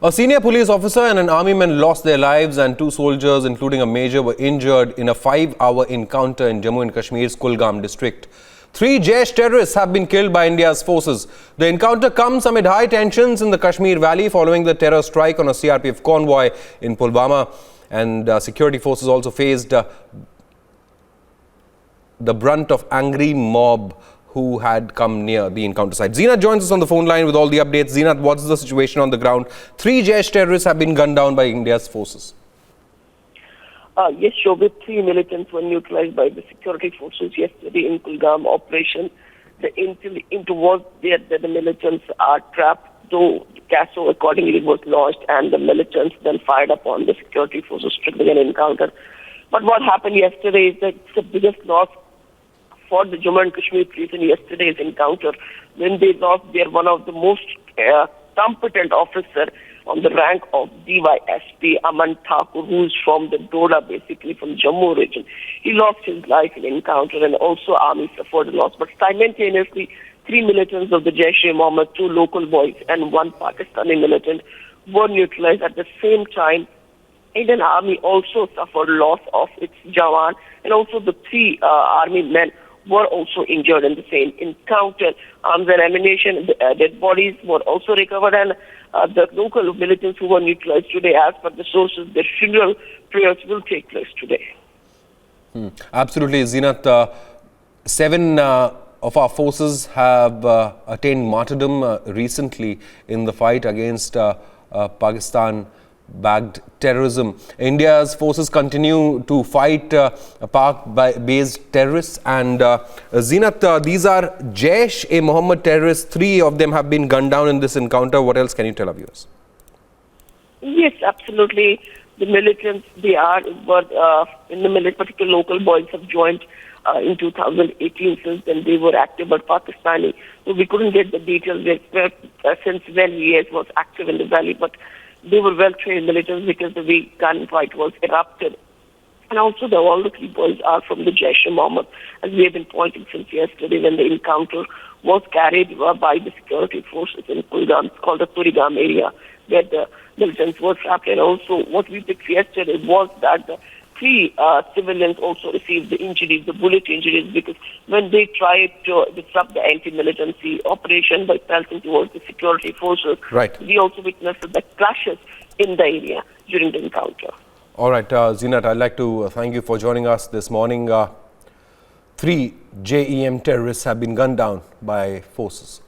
A senior police officer and an army man lost their lives and two soldiers, including a major, were injured in a 5-hour encounter in Jammu and Kashmir's Kulgam district. 3 JeM terrorists have been killed by India's forces. The encounter comes amid high tensions in the Kashmir Valley following the terror strike on a CRPF convoy in Pulwama, and security forces also faced the brunt of angry mob who had come near the encounter site. Zeenat joins us on the phone line with all the updates. Zeenat, what's the situation on the ground? 3 JeM terrorists have been gunned down by India's forces. Yes, Shobit, 3 militants were neutralized by the security forces yesterday in Kulgam operation. The intel was there that the militants are trapped, though CASO accordingly was launched and the militants then fired upon the security forces, triggering an encounter. But what happened yesterday is that it's the biggest loss for the Jammu and Kashmir police in yesterday's encounter, when they lost their one of the most competent officer on the rank of DYSP, Aman Thakur, who is from the Doda, basically from Jammu region. He lost his life in encounter, and also army suffered a loss. But simultaneously, 3 militants of the Jaish-e-Mohammed, 2 local boys and 1 Pakistani militant were neutralized. At the same time, Indian army also suffered loss of its Jawan, and also the 3 army men were also injured in the same encounter. Arms and ammunition, dead bodies were also recovered, and the local militants who were neutralized today, as per the sources, their funeral prayers will take place today. Absolutely, Zeenat. 7 of our forces have attained martyrdom recently in the fight against Pakistan-backed terrorism. India's forces continue to fight Pak-based terrorists, and Zeenat, these are Jaish-e-Mohammed terrorists. 3 of them have been gunned down in this encounter. What else can you tell our viewers? Yes, absolutely. The militants, they were in the particular local boys have joined in 2018. Since then they were active, but Pakistani. So we couldn't get the details since when he was active in the valley, but they were well-trained militants because the way gunfight was erupted. And also all the 3 boys are from the Jaish-e-Mohammed, as we have been pointing since yesterday when the encounter was carried by the security forces in Kulgam, called the Turigam area, where the militants were trapped. And also what we picked yesterday was that the 3 civilians also received the injuries, the bullet injuries, because when they tried to disrupt the anti-militancy operation by pelting towards the security forces, right, we also witnessed the clashes in the area during the encounter. All right, Zeenat, I'd like to thank you for joining us this morning. 3 JeM terrorists have been gunned down by forces.